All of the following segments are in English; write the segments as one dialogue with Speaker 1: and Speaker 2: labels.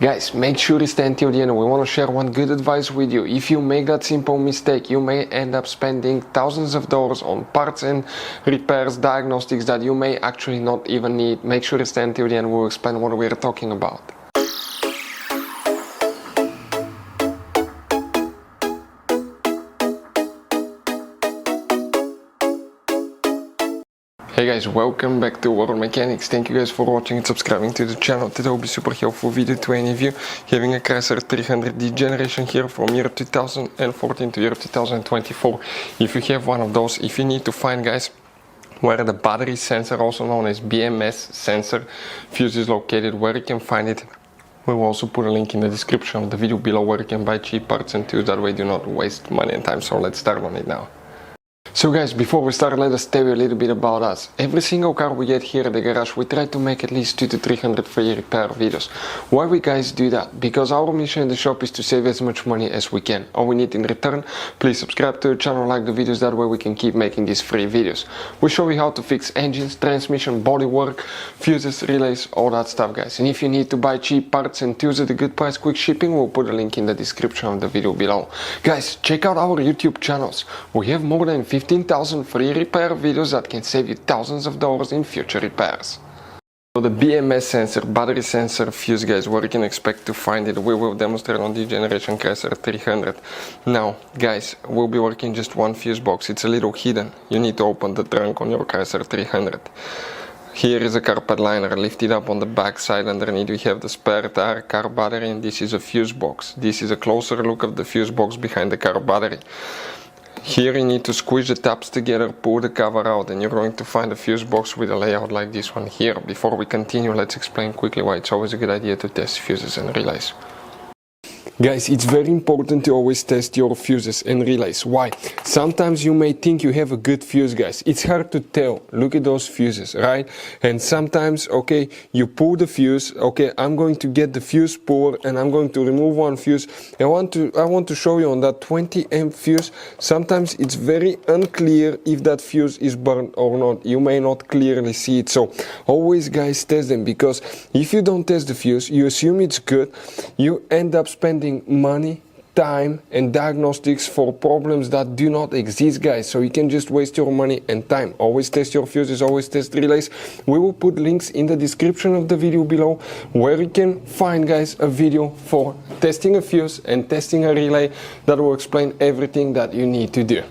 Speaker 1: Guys, make sure you stay until the end. We want to share one good advice with you. If you make that simple mistake, you may end up spending thousands of dollars on parts and repairs, diagnostics that you may actually not even need. Make sure you stay until the end. We'll explain what we're talking about. Hey guys, welcome back to Auto Mechanics. Thank you guys for watching and subscribing to the channel. Today will be super helpful video to any of you having a Chrysler 300D generation here from year 2014 to year 2024. If you have one of those, if you need to find, guys, where the battery sensor, also known as BMS sensor fuse is located, where you can find it, we will also put a link in the description of the video below where you can buy cheap parts and tools. That way do not waste money and time. So let's start on it now. So guys, before we start, let us tell you a little bit about us. Every single car we get here at the garage, we try to make at least 200 to 300 free repair videos. Why we guys do that? Because our mission in the shop is to save as much money as we can. All we need in return, please subscribe to the channel, like the videos, that way we can keep making these free videos. We show you how to fix engines, transmission, bodywork, fuses, relays, all that stuff, guys. And if you need to buy cheap parts and tools at a good price, quick shipping, we'll put a link in the description of the video below. Guys, check out our YouTube channels. We have more than 15,000 free repair videos that can save you thousands of dollars in future repairs. So the BMS sensor, battery sensor fuse, guys, where you can expect to find it, we will demonstrate on the generation Chrysler 300. Now, guys, we'll be working just one fuse box. It's a little hidden. You need to open the trunk on your Chrysler 300. Here is a carpet liner, lift it up on the back side. Underneath we have the spare tire, car battery, and this is a fuse box. This is a closer look of the fuse box behind the car battery. Here you need to squeeze the tabs together, pull the cover out, and you're going to find a fuse box with a layout like this one here. Before we continue, let's explain quickly why it's always a good idea to test fuses and relays. Guys, it's very important to always test your fuses and relays. Why? Sometimes you may think you have a good fuse, guys. It's hard to tell. Look at those fuses, right? And sometimes, okay, you pull the fuse. Okay, I'm going to get the fuse puller and I'm going to remove one fuse. I want to show you on that 20 amp fuse. Sometimes it's very unclear if that fuse is burned or not. You may not clearly see it. So always, guys, test them, because if you don't test the fuse, you assume it's good. You end up spending money, time, and diagnostics for problems that do not exist, guys. So you can just waste your money and time. Always test your fuses, always test relays. We will put links in the description of the video below where you can find, guys, a video for testing a fuse and testing a relay that will explain everything that you need to do.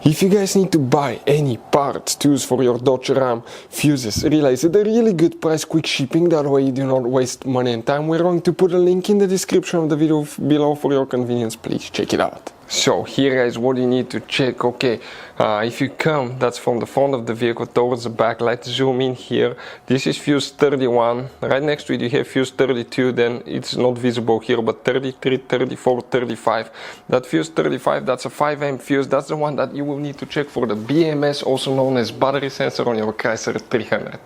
Speaker 1: If you guys need to buy any parts, tools for your Dodge Ram, fuses, relays at a really good price, quick shipping, that way you do not waste money and time, we're going to put a link in the description of the video below for your convenience. Please check it out. So here, guys, what you need to check. Okay, if you come, that's from the front of the vehicle towards the back. Let's zoom in here. This is fuse 31. Right next to it you have fuse 32. Then it's not visible here, but 33, 34, 35. That fuse 35, that's a 5 amp fuse. That's the one that you will need to check for the BMS, also known as battery sensor, on your Chrysler 300.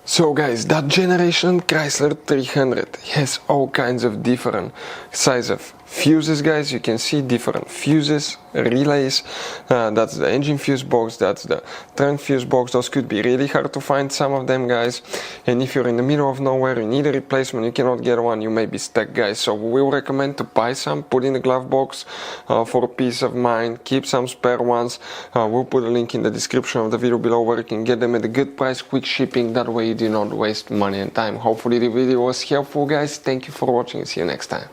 Speaker 1: So guys, that generation Chrysler 300 has all kinds of different size of fuses, guys. You can see different fuses, relays. That's the engine fuse box, that's the trunk fuse box. Those could be really hard to find, some of them, guys. And if you're in the middle of nowhere, you need a replacement, you cannot get one, you may be stuck, guys. So we will recommend to buy some, put in the glove box for peace of mind. Keep some spare ones. We'll put a link in the description of the video below where you can get them at a good price, quick shipping. That way you do not waste money and time. Hopefully the video was helpful, guys. Thank you for watching and see you next time.